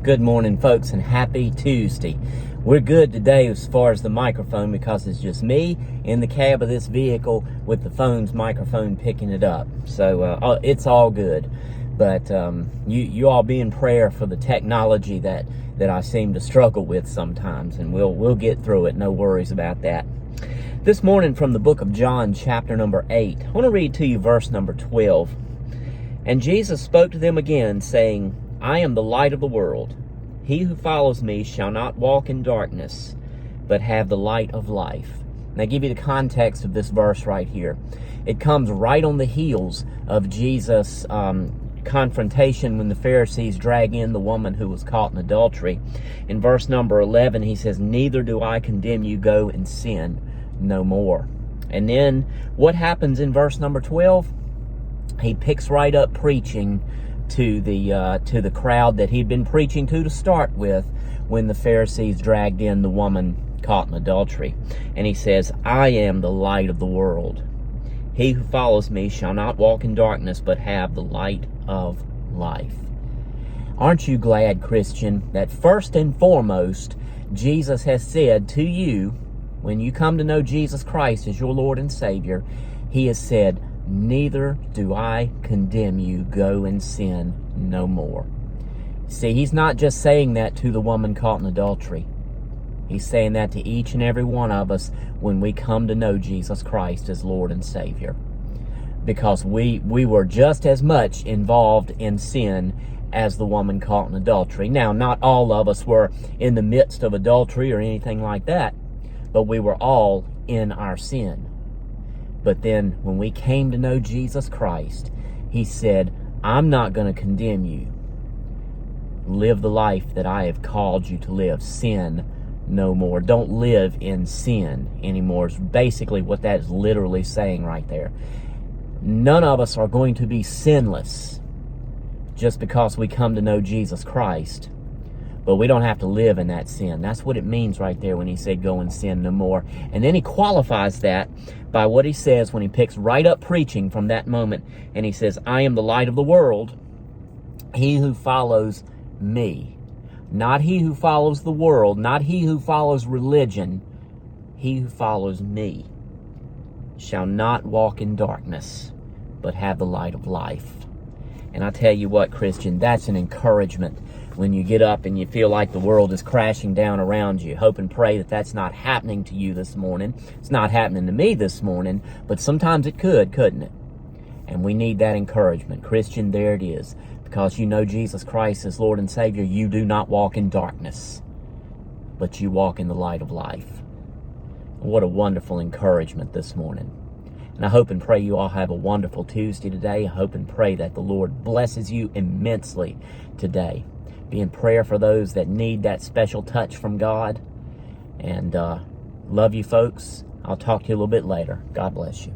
Good morning, folks, and happy Tuesday. We're good today as far as the microphone because it's just me in the cab of this vehicle with the phone's microphone picking it up. So it's all good. But you all be in prayer for the technology that I seem to struggle with sometimes, and we'll get through it. No worries about that. This morning from the book of John, chapter number 8, I want to read to you verse number 12. And Jesus spoke to them again, saying, I am the light of the world. He who follows me shall not walk in darkness, but have the light of life. And I give you the context of this verse right here. It comes right on the heels of Jesus' confrontation when the Pharisees drag in the woman who was caught in adultery. In verse number 11, he says, Neither do I condemn you, go and sin no more. And then what happens in verse number 12? He picks right up preaching to the crowd that he'd been preaching to start with when the Pharisees dragged in the woman caught in adultery. And he says, I am the light of the world. He who follows me shall not walk in darkness, but have the light of life. Aren't you glad, Christian, that first and foremost, Jesus has said to you, when you come to know Jesus Christ as your Lord and Savior, he has said, Neither do I condemn you, go and sin no more. See, he's not just saying that to the woman caught in adultery. He's saying that to each and every one of us when we come to know Jesus Christ as Lord and Savior. Because we were just as much involved in sin as the woman caught in adultery. Now, not all of us were in the midst of adultery or anything like that, but we were all in our sin. But then when we came to know Jesus Christ, he said, I'm not going to condemn you. Live the life that I have called you to live. Sin no more. Don't live in sin anymore. Is basically what that is literally saying right there. None of us are going to be sinless just because we come to know Jesus Christ. But we don't have to live in that sin. That's what it means right there when he said, go and sin no more. And then he qualifies that by what he says when he picks right up preaching from that moment. And he says, I am the light of the world. He who follows me. Not he who follows the world. Not he who follows religion. He who follows me shall not walk in darkness, but have the light of life. And I tell you what, Christian, that's an encouragement when you get up and you feel like the world is crashing down around you. Hope and pray that that's not happening to you this morning. It's not happening to me this morning, but sometimes it could, couldn't it? And we need that encouragement. Christian, there it is. Because you know Jesus Christ as Lord and Savior, you do not walk in darkness, but you walk in the light of life. What a wonderful encouragement this morning. And I hope and pray you all have a wonderful Tuesday today. I hope and pray that the Lord blesses you immensely today. Be in prayer for those that need that special touch from God. And love you, folks. I'll talk to you a little bit later. God bless you.